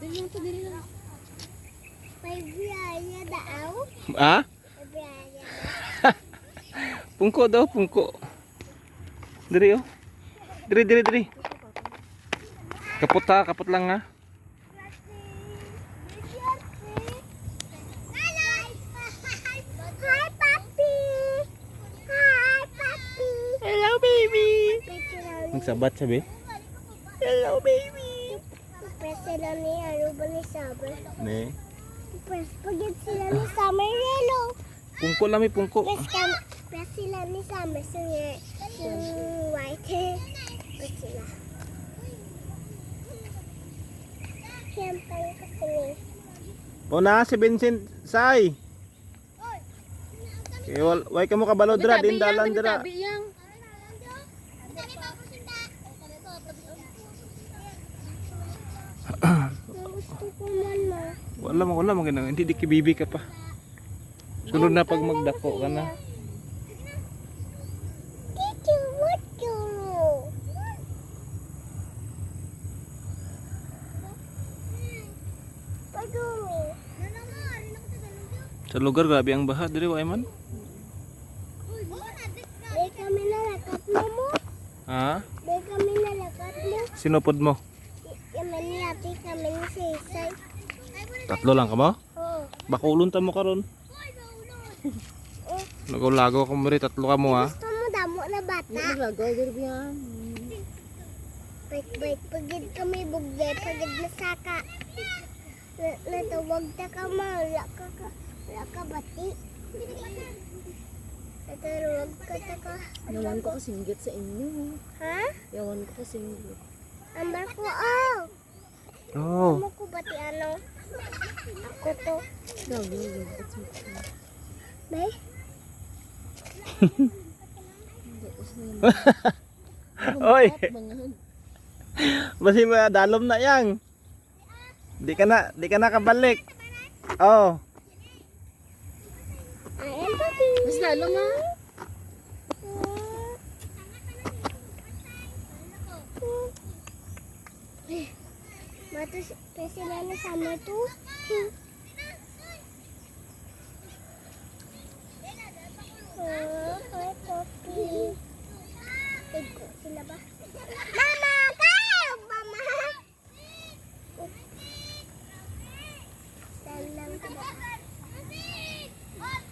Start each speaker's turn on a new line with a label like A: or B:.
A: Dili lang to, dili lang.
B: May biyaya daw.
C: Ah?
B: May biyaya.
C: Pungko daw, pungko. Diri oh. Diri. Kapot ha, kapot lang ha.
B: Hi, Papi. Hi, Papi.
C: Hello baby.
B: Presila
C: Magsabat sabi. Hello baby.
B: ni Aruba ni Saber.
C: Ne.
B: Pagkat sila ni Summer Yellow.
C: Pungko lang may pungko.
B: Pres sila ni Summer. Yung white. Pres sila. Siyempre kasi ni.
C: Puna si Vincent Sai. Way ka mo kabalo dra din dalan dra.
B: Gusto ko man
C: Wala mo ganang hindi di kibibi ka pa. Sunod na pag magdako ka na.
B: Titi, what you? Padumi.
C: Sa lugar grabe ang baha diri wa man.
B: Di kami nalakat mo.
C: Ha?
B: Di kami nalakat mo.
C: Sinupod mo?
B: Kami ni ate kami ni Sisay.
C: Tatlo lang ka mo?
B: Oo.
C: Bakulon ta mo karon. Lagaw-lagaw ka mo rin, tatlo ka mo ha.
B: Gusto mo damo na bata?
A: Lagaw, garbiyan.
B: Bait-bait pagid kami bugay, pagid na saka. Natawag ta ka ma, wala ka bati. Natawag ka ta ka.
A: Yawan ko kasinggit sa inyo.
B: Ha?
A: Yawan ko kasinggit.
B: Ambar ko, oh.
C: Oh.
B: Amo ko bati ano? Ako to.
A: Gago.
B: Bay?
C: Oy. Basi mo dalom na yang. Di ka na kabalik. Oh.
B: Ayan, papi.
A: Mas lalo ma.
B: Matos, sila na summer to.